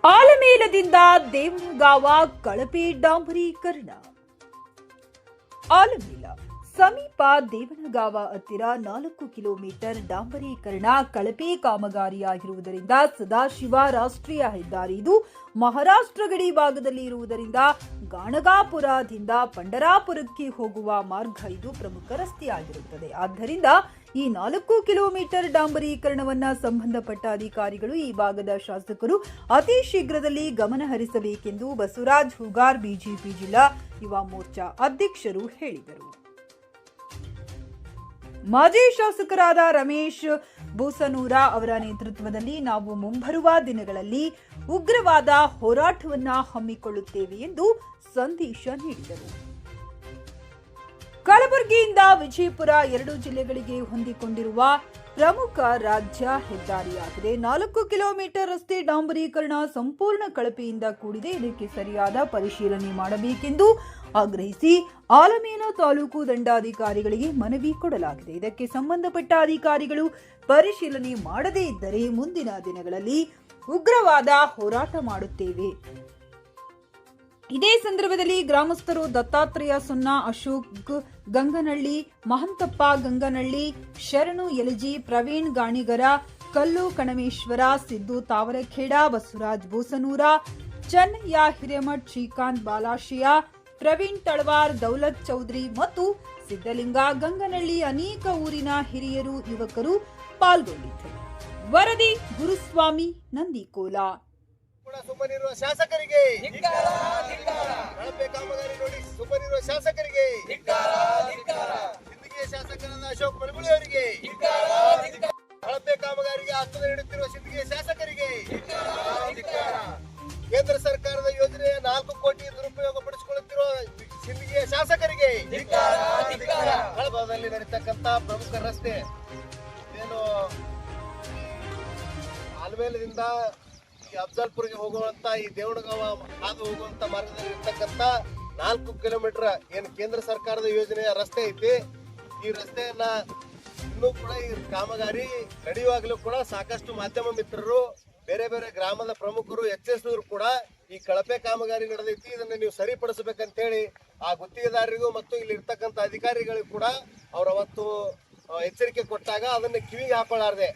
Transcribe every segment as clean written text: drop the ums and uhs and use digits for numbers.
ಆಲಮೇಲದಿಂದ ದೇವನಗಾವ ಕಳಪೆ ಡಾಂಬರೀಕರಣ. ಆಲಮೇಲ ಸಮೀಪ ದೇವನಗಾವ ಹತ್ತಿರ 4 ಕಿಲೋಮೀಟರ್ ಡಾಂಬರೀಕರಣ ಕಳಪೆ ಕಾಮಗಾರಿಯಾಗಿರುವುದರಿಂದ ಸದಾಶಿವ ರಾಷ್ಟ್ರೀಯ ಹೆದ್ದಾರಿ ಇದು ಮಹಾರಾಷ್ಟ್ರ ಗಡಿ ಭಾಗದಲ್ಲಿ ಇರುವುದರಿಂದ ಗಾಣಗಾಪುರದಿಂದ ಪಂಡರಾಪುರಕ್ಕೆ ಹೋಗುವ ಮಾರ್ಗ ಇದು ಪ್ರಮುಖ ರಸ್ತೆಯಾಗಿರುತ್ತದೆ. ಆದ್ದರಿಂದ ಈ 4 ಕಿಲೋಮೀಟರ್ ಡಾಂಬರೀಕರಣವನ್ನ ಸಂಬಂಧಪಟ್ಟ ಅಧಿಕಾರಿಗಳು ಈ ಭಾಗದ ಶಾಸಕರು ಅತಿ ಶೀಘ್ರದಲ್ಲಿ ಗಮನ ಹರಿಸಬೇಕೆಂದು ಬಸವರಾಜ್ ಹೂಗಾರ್ ಬಿಜೆಪಿ ಜಿಲ್ಲಾ ಯುವ ಮೋರ್ಚಾ ಅಧ್ಯಕ್ಷರು ಹೇಳಿದರು. ಮಾಜಿ ಶಾಸಕರಾದ ರಮೇಶ್ ಬೂಸನೂರ ಅವರ ನೇತೃತ್ವದಲ್ಲಿ ನಾವು ಮುಂಬರುವ ದಿನಗಳಲ್ಲಿ ಉಗ್ರವಾದ ಹೋರಾಟವನ್ನ ಹಮ್ಮಿಕೊಳ್ಳುತ್ತೇವೆ ಎಂದು ಸಂದೇಶ ನೀಡಿದರು. ಕಲಬುರಗಿಯಿಂದ ವಿಜಯಪುರ 2 ಜಿಲ್ಲೆಗಳಿಗೆ ಹೊಂದಿಕೊಂಡಿರುವ ಪ್ರಮುಖ ರಾಜ್ಯ ಹೆದ್ದಾರಿಯಾಗಿದೆ. 4 ಕಿಲೋಮೀಟರ್ ರಸ್ತೆ ಡಾಂಬರೀಕರಣ ಸಂಪೂರ್ಣ ಕಳಪೆಯಿಂದ ಕೂಡಿದೆ. ಇದಕ್ಕೆ ಸರಿಯಾದ ಪರಿಶೀಲನೆ ಮಾಡಬೇಕೆಂದು ಆಗ್ರಹಿಸಿ ಆಲಮೇಲ ತಾಲೂಕು ದಂಡಾಧಿಕಾರಿಗಳಿಗೆ ಮನವಿ ಕೊಡಲಾಗಿದೆ. ಇದಕ್ಕೆ ಸಂಬಂಧಪಟ್ಟ ಅಧಿಕಾರಿಗಳು ಪರಿಶೀಲನೆ ಮಾಡದೇ ಇದ್ದರೆ ಮುಂದಿನ ದಿನಗಳಲ್ಲಿ ಉಗ್ರವಾದ ಹೋರಾಟ ಮಾಡುತ್ತೇವೆ. ಇದೇ ಸಂದರ್ಭದಲ್ಲಿ ಗ್ರಾಮಸ್ಥರು ದತ್ತಾತ್ರೇಯ ಸೊನ್ನ, ಅಶೋಕ್ ಗಂಗನಹಳ್ಳಿ, ಮಹಂತಪ್ಪ ಗಂಗನಹಳ್ಳಿ, ಶರಣು ಯಲಜಿ, ಪ್ರವೀಣ್ ಗಾಣಿಗರ, ಕಲ್ಲು ಕಣಮೇಶ್ವರ, ಸಿದ್ದು ತಾವರಖೇಡ, ಬಸವರಾಜ್ ಬೂಸನೂರ, ಚನ್ನಯ್ಯ ಹಿರೇಮಠ್, ಶ್ರೀಕಾಂತ್ ಬಾಲಾಶಿಯ, ಪ್ರವೀಣ್ ತಳವಾರ್, ದೌಲತ್ ಚೌಧರಿ ಮತ್ತು ಸಿದ್ದಲಿಂಗ ಗಂಗನಹಳ್ಳಿ ಅನೇಕ ಊರಿನ ಹಿರಿಯರು ಯುವಕರು ಪಾಲ್ಗೊಂಡಿದ್ದರು. ವರದಿ ಗುರುಸ್ವಾಮಿ, ನಂದಿಕೋಲ. ಸುಮ್ಮನಿರುವ ಶಾಸಕರಿಗೆ ಕಳಪೆ ಕಾಮಗಾರಿ ನೋಡಿ ಸುಮ್ಮನಿರುವ ಶಾಸಕರಿಗೆ ಸಿಂದಗಿಯ ಶಾಸಕರಾದ ಅಶೋಕ್ ಮಲಗುಳಿ ಅವರಿಗೆ ಕಳಪೆ ಕಾಮಗಾರಿಗೆ ಆಸ್ಪದ ನೀಡುತ್ತಿರುವ ಸಿಂದಗಿಯ ಶಾಸಕರಿಗೆ ಕೇಂದ್ರ ಸರ್ಕಾರದ ಯೋಜನೆಯ 4 ಕೋಟಿ ದುರುಪಯೋಗ ಪಡಿಸಿಕೊಳ್ಳುತ್ತಿರುವ ಸಿಂದಗಿಯ ಶಾಸಕರಿಗೆ ಕಳಪದಲ್ಲಿ ನಡೀತಕ್ಕಂತ ಪ್ರಮುಖ ರಸ್ತೆ ಏನು ಆಲಮೇಲದಿಂದ ಅಫ್ಜಲ್ಪುರ್ಗೆ ಹೋಗುವಂತ ಈ ದೇವನಗಾವ ಹಾದು ಹೋಗುವಂತ ಮಾರ್ಗದಲ್ಲಿ ಇರ್ತಕ್ಕಂತ 4 ಕಿಲೋಮೀಟರ್ ಏನು ಕೇಂದ್ರ ಸರ್ಕಾರದ ಯೋಜನೆಯ ರಸ್ತೆ ಐತಿ. ಈ ರಸ್ತೆಯನ್ನ ಇನ್ನೂ ಕೂಡ ಈ ಕಾಮಗಾರಿ ನಡೆಯುವಾಗಲೂ ಕೂಡ ಸಾಕಷ್ಟು ಮಾಧ್ಯಮ ಮಿತ್ರರು, ಬೇರೆ ಬೇರೆ ಗ್ರಾಮದ ಪ್ರಮುಖರು ಎಚ್ಚರಿಸಿದ್ರು ಕೂಡ ಈ ಕಳಪೆ ಕಾಮಗಾರಿ ನಡೆದೈತಿ, ಇದನ್ನ ನೀವು ಸರಿಪಡಿಸಬೇಕಂತ ಹೇಳಿ ಆ ಗುತ್ತಿಗೆದಾರರಿಗೂ ಮತ್ತು ಇಲ್ಲಿ ಇರ್ತಕ್ಕಂಥ ಅಧಿಕಾರಿಗಳಿಗೂ ಕೂಡ ಅವ್ರ ಅವತ್ತು ಎಚ್ಚರಿಕೆ ಕೊಟ್ಟಾಗ ಅದನ್ನ ಕಿವಿಗೆ ಹಾಕೊಳ್ಳಾರ್ದೆ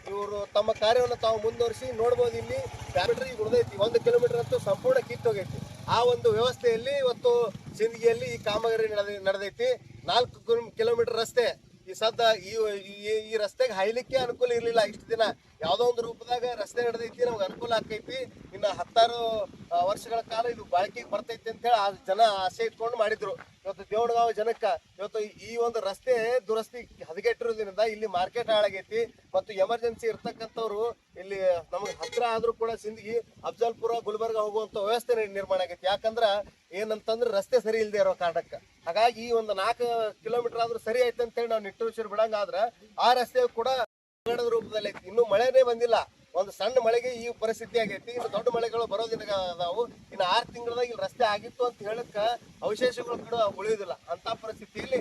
ಇವರು ತಮ್ಮ ಕಾರ್ಯವನ್ನು ತಾವು ಮುಂದುವರಿಸಿ ನೋಡ್ಬೋದು. ಇಲ್ಲಿ ಬ್ಯಾರಿಟರಿ ಉಳಿದೈತಿ, 1 ಕಿಲೋಮೀಟರ್ ಅಂತೂ ಸಂಪೂರ್ಣ ಕಿತ್ತೋಗೈತಿ. ಆ ಒಂದು ವ್ಯವಸ್ಥೆಯಲ್ಲಿ ಇವತ್ತು ಸಿಂದಗಿಯಲ್ಲಿ ಈ ಕಾಮಗಾರಿ ನಡೆದೈತಿ. 4 ಕಿಲೋಮೀಟರ್ ರಸ್ತೆ ಈ ಸದ್ದ ಈ ರಸ್ತೆಗೆ ಹಾಯ್ಲಿಕ್ಕೆ ಅನುಕೂಲ ಇರಲಿಲ್ಲ. ಇಷ್ಟು ದಿನ ಯಾವುದೋ ಒಂದು ರೂಪದಾಗ ರಸ್ತೆ ನಡೆದೈತಿ, ನಮ್ಗೆ ಅನುಕೂಲ ಆಕೈತಿ, ಇನ್ನು 10 ವರ್ಷಗಳ ಕಾಲ ಇದು ಬಾಳಿಕೆಗೆ ಬರ್ತೈತಿ ಅಂತ ಹೇಳಿ ಆ ಜನ ಆಸೆ ಇಟ್ಕೊಂಡು ಮಾಡಿದ್ರು. ಇವತ್ತು ದೇವನಗಾವ ಜನಕ್ಕ ಇವತ್ತು ಈ ಒಂದು ರಸ್ತೆ ದುರಸ್ತಿ ಹದಗೆಟ್ಟಿರೋದ್ರಿಂದ ಇಲ್ಲಿ ಮಾರ್ಕೆಟ್ ಹಾಳಾಗೈತಿ ಮತ್ತು ಎಮರ್ಜೆನ್ಸಿ ಇರ್ತಕ್ಕಂಥವ್ರು ಇಲ್ಲಿ ನಮಗೆ ಹತ್ರ ಆದ್ರೂ ಕೂಡ ಸಿಂದಗಿ ಅಫ್ಜಲ್ಪುರ ಗುಲ್ಬರ್ಗ ಹೋಗುವಂತ ವ್ಯವಸ್ಥೆ ನಿರ್ಮಾಣ ಆಗೈತಿ. ಯಾಕಂದ್ರ ಏನಂತಂದ್ರೆ ರಸ್ತೆ ಸರಿ ಇಲ್ಲದೆ ಇರೋ ಕಾರಣಕ್ಕೆ. ಹಾಗಾಗಿ ಈ ಒಂದು 4 ಕಿಲೋಮೀಟರ್ ಆದ್ರೂ ಸರಿ ಐತೆ ಅಂತ ಹೇಳಿ ನಾವು ನಿಟ್ಟುಸಿರು ಬಿಡಂಗ ಆದ್ರ ಆ ರಸ್ತೆ ಕೂಡ ರೂಪದಲ್ಲಿ ಐತಿ. ಇನ್ನು ಮಳೆನೇ ಬಂದಿಲ್ಲ, ಒಂದು ಸಣ್ಣ ಮಳೆಗೆ ಈ ಪರಿಸ್ಥಿತಿ ಆಗೈತಿ. ಇನ್ನು ದೊಡ್ಡ ಮಳೆಗಳು ಬರೋದಿನ ಅದಾವು. ಇನ್ನು 6 ತಿಂಗಳದಾಗ ಇಲ್ಲಿ ರಸ್ತೆ ಆಗಿತ್ತು ಅಂತ ಹೇಳಕ್ಕ ಅವಶೇಷಗಳು ಕೂಡ ಉಳಿಯುವುದಿಲ್ಲ. ಅಂತ ಪರಿಸ್ಥಿತಿಯಲ್ಲಿ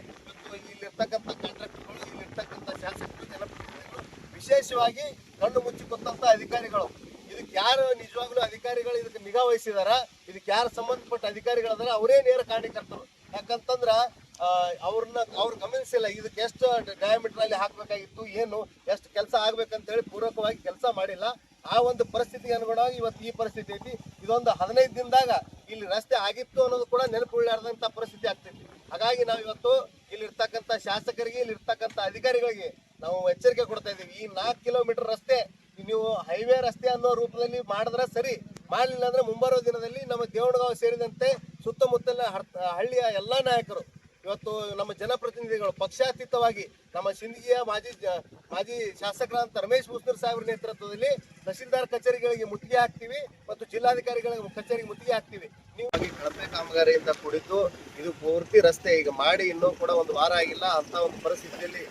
ಇಲ್ಲಿರ್ತಕ್ಕಂಥ ಕಾಂಟ್ರಾಕ್ಟರ್ಗಳು, ಇಲ್ಲಿರ್ತಕ್ಕಂಥ ಶಾಸಕರು, ಜನಪ್ರತಿನಿಧಿಗಳು, ವಿಶೇಷವಾಗಿ ಕಣ್ಣು ಮುಚ್ಚಿಕೊತ್ತಂತ ಅಧಿಕಾರಿಗಳು, ಇದಕ್ಕೆ ಯಾರು ನಿಜವಾಗ್ಲೂ ಅಧಿಕಾರಿಗಳು ಇದಕ್ಕೆ ನಿಗಾ ವಹಿಸಿದಾರ, ಇದಕ್ಕೆ ಯಾರು ಸಂಬಂಧಪಟ್ಟ ಅಧಿಕಾರಿಗಳದಾರ ಅವರೇ ನೇರ ಕಾರಣಕರ್ತರು. ಯಾಕಂತಂದ್ರ ಅವ್ರು ಗಮನಿಸಿಲ್ಲ ಇದಕ್ಕೆ ಎಷ್ಟು ಡಯಾಮೀಟರ್ ಅಲ್ಲಿ ಹಾಕ್ಬೇಕಾಗಿತ್ತು, ಏನು ಎಷ್ಟು ಕೆಲಸ ಆಗ್ಬೇಕಂತ ಹೇಳಿ ಪೂರ್ವಕವಾಗಿ ಕೆಲಸ ಮಾಡಿಲ್ಲ. ಆ ಒಂದು ಪರಿಸ್ಥಿತಿಗೆ ಅನುಗುಣವಾಗಿ ಇವತ್ತು ಈ ಪರಿಸ್ಥಿತಿ ಐತಿ. ಇದೊಂದು 15 ದಿನದಾಗ ಇಲ್ಲಿ ರಸ್ತೆ ಆಗಿತ್ತು ಅನ್ನೋದು ಕೂಡ ನೆನಪುಳ್ಳಾರ್ದಂತ ಪರಿಸ್ಥಿತಿ ಆಗ್ತೈತಿ. ಹಾಗಾಗಿ ನಾವು ಇವತ್ತು ಇಲ್ಲಿರ್ತಕ್ಕಂಥ ಶಾಸಕರಿಗೆ, ಇಲ್ಲಿರ್ತಕ್ಕಂಥ ಅಧಿಕಾರಿಗಳಿಗೆ ನಾವು ಎಚ್ಚರಿಕೆ ಕೊಡ್ತಾ ಇದೀವಿ. ಈ 4 ಕಿಲೋಮೀಟರ್ ರಸ್ತೆ ನೀವು ಹೈವೇ ರಸ್ತೆ ಅನ್ನೋ ರೂಪದಲ್ಲಿ ಮಾಡಿದ್ರೆ ಸರಿ, ಮಾಡಲಿಲ್ಲ ಅಂದ್ರೆ ಮುಂಬರುವ ದಿನದಲ್ಲಿ ನಮ್ಮ ದೇವನಗಾವ ಸೇರಿದಂತೆ ಸುತ್ತಮುತ್ತಲಿನ ಹಳ್ಳಿಯ ಎಲ್ಲಾ ನಾಯಕರು, ಇವತ್ತು ನಮ್ಮ ಜನಪ್ರತಿನಿಧಿಗಳು ಪಕ್ಷಾತೀತವಾಗಿ ನಮ್ಮ ಸಿಂದಗಿಯ ಮಾಜಿ ಶಾಸಕರಾದಂತ ರಮೇಶ್ ಬೂಸನೂರ್ ಸಾಹೇಬ್ರ ನೇತೃತ್ವದಲ್ಲಿ ತಹಸೀಲ್ದಾರ್ ಕಚೇರಿಗಳಿಗೆ ಮುತ್ತಿಗೆ ಹಾಕ್ತಿವಿ ಮತ್ತು ಜಿಲ್ಲಾಧಿಕಾರಿಗಳ ಕಚೇರಿಗೆ ಮುತ್ತಿಗೆ ಹಾಕ್ತಿವಿ. ನೀವು ಕಳಪೆ ಕಾಮಗಾರಿಯಿಂದ ಕೂಡಿದ್ದು ಇದು ಪೂರ್ತಿ ರಸ್ತೆ ಈಗ ಮಾಡಿ ಇನ್ನೂ ಕೂಡ 1 ವಾರ ಆಗಿಲ್ಲ. ಅಂತ ಒಂದು ಪರಿಸ್ಥಿತಿಯಲ್ಲಿ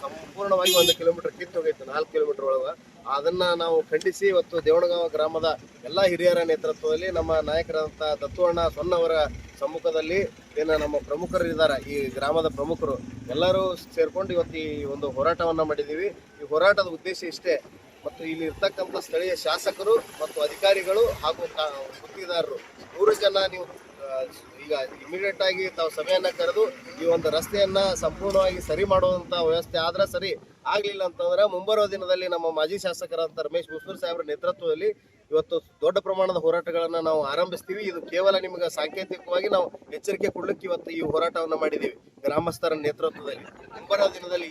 ಸಂಪೂರ್ಣವಾಗಿ 1 ಕಿಲೋಮೀಟರ್ ಕಿತ್ತೋಗೈತೆ 4 ಕಿಲೋಮೀಟರ್ ಒಳಗ. ಅದನ್ನ ನಾವು ಖಂಡಿಸಿ ಇವತ್ತು ದೇವನಗಾವ ಗ್ರಾಮದ ಎಲ್ಲಾ ಹಿರಿಯರ ನೇತೃತ್ವದಲ್ಲಿ ನಮ್ಮ ನಾಯಕರಾದಂತ ದತ್ತುವಣ್ಣ ಸೊನ್ನವರ ಸಮ್ಮುಖದಲ್ಲಿ ಏನು ನಮ್ಮ ಪ್ರಮುಖರಿದ್ದಾರೆ, ಈ ಗ್ರಾಮದ ಪ್ರಮುಖರು ಎಲ್ಲರೂ ಸೇರ್ಕೊಂಡು ಇವತ್ತು ಈ ಒಂದು ಹೋರಾಟವನ್ನ ಮಾಡಿದ್ದೀವಿ. ಈ ಹೋರಾಟದ ಉದ್ದೇಶ ಇಷ್ಟೇ, ಮತ್ತು ಇಲ್ಲಿ ಇರ್ತಕ್ಕಂಥ ಸ್ಥಳೀಯ ಶಾಸಕರು ಮತ್ತು ಅಧಿಕಾರಿಗಳು ಹಾಗೂ ಗುತ್ತಿಗೆದಾರರು 3 ಜನ ನೀವು ಈಗ ಇಮಿಡಿಯೇಟ್ ಆಗಿ ತಾವು ಸಭೆಯನ್ನ ಕರೆದು ಈ ಒಂದು ರಸ್ತೆಯನ್ನ ಸಂಪೂರ್ಣವಾಗಿ ಸರಿ ಮಾಡುವಂತ ವ್ಯವಸ್ಥೆ ಆದ್ರೆ ಸರಿ, ಆಗ್ಲಿಲ್ಲ ಅಂತಂದ್ರೆ ಮುಂಬರುವ ದಿನದಲ್ಲಿ ನಮ್ಮ ಮಾಜಿ ಶಾಸಕರಂತ ರಮೇಶ್ ಬೂಸ್ನೂರ್ ಸಾಹೇಬ್ರ ನೇತೃತ್ವದಲ್ಲಿ ಇವತ್ತು ದೊಡ್ಡ ಪ್ರಮಾಣದ ಹೋರಾಟಗಳನ್ನ ನಾವು ಆರಂಭಿಸ್ತೀವಿ. ಇದು ಕೇವಲ ನಿಮಗೆ ಸಾಂಕೇತಿಕವಾಗಿ ನಾವು ಎಚ್ಚರಿಕೆ ಕೊಡ್ಲಿಕ್ಕೆ ಇವತ್ತು ಈ ಹೋರಾಟವನ್ನ ಮಾಡಿದ್ದೀವಿ ಗ್ರಾಮಸ್ಥರ ನೇತೃತ್ವದಲ್ಲಿ. ಮುಂಬರುವ ದಿನದಲ್ಲಿ